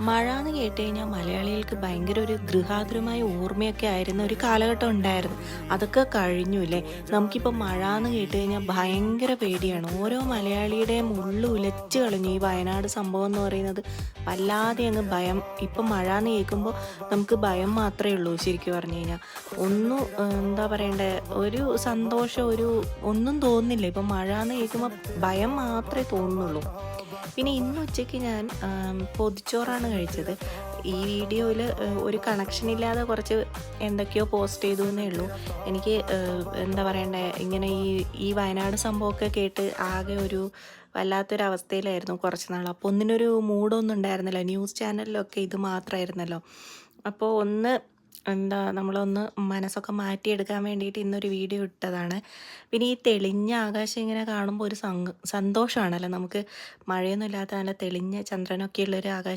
മഴ എന്ന് കേട്ട് കഴിഞ്ഞാൽ മലയാളികൾക്ക് ഭയങ്കര ഒരു ഗൃഹാതുരമായ ഓർമ്മയൊക്കെ ആയിരുന്ന ഒരു കാലഘട്ടം ഉണ്ടായിരുന്നു. അതൊക്കെ കഴിഞ്ഞു ല്ലേ. നമുക്കിപ്പോൾ മഴ എന്ന് കേട്ട് കഴിഞ്ഞാൽ ഭയങ്കര പേടിയാണ്. ഓരോ മലയാളിയുടെയും ഉള്ള് ഉലച്ച് കളഞ്ഞു ഈ വയനാട് സംഭവം എന്ന് പറയുന്നത്. വല്ലാതെ അങ്ങ് ഭയം. ഇപ്പം മഴ എന്ന് കേൾക്കുമ്പോൾ നമുക്ക് ഭയം മാത്രമേ ഉള്ളൂ ശരിക്കും പറഞ്ഞു കഴിഞ്ഞാൽ. ഒന്നും എന്താ പറയണ്ടേ, ഒരു സന്തോഷം ഒന്നും തോന്നുന്നില്ല. ഇപ്പം മഴ എന്ന് കേൾക്കുമ്പോൾ ഭയം മാത്രമേ തോന്നുന്നുള്ളൂ. പിന്നെ ഇന്ന് ഉച്ചയ്ക്ക് ഞാൻ പൊതിച്ചോറാണ് കഴിച്ചത്. ഈ വീഡിയോയിൽ ഒരു കണക്ഷൻ ഇല്ലാതെ കുറച്ച് എന്തൊക്കെയോ പോസ്റ്റ് ചെയ്തു എന്നേ ഉള്ളൂ. എനിക്ക് എന്താ പറയണ്ടേ, ഇങ്ങനെ ഈ വയനാട് സംഭവമൊക്കെ കേട്ട് ആകെ ഒരു വല്ലാത്തൊരവസ്ഥയിലായിരുന്നു കുറച്ച് നാൾ. അപ്പോൾ ഒന്നിനൊരു മൂഡൊന്നും ഉണ്ടായിരുന്നില്ല. ന്യൂസ് ചാനലിലൊക്കെ ഇത് മാത്രമായിരുന്നല്ലോ. അപ്പോൾ നമ്മളൊന്ന് മനസ്സൊക്കെ മാറ്റിയെടുക്കാൻ വേണ്ടിയിട്ട് ഇന്നൊരു വീഡിയോ ഇട്ടതാണ്. പിന്നെ ഈ തെളിഞ്ഞ ആകാശം ഇങ്ങനെ കാണുമ്പോൾ ഒരു സന്തോഷമാണല്ലോ നമുക്ക്. മഴയൊന്നും ഇല്ലാത്ത നല്ല തെളിഞ്ഞ ചന്ദ്രനൊക്കെ ഉള്ളൊരു ആകാശം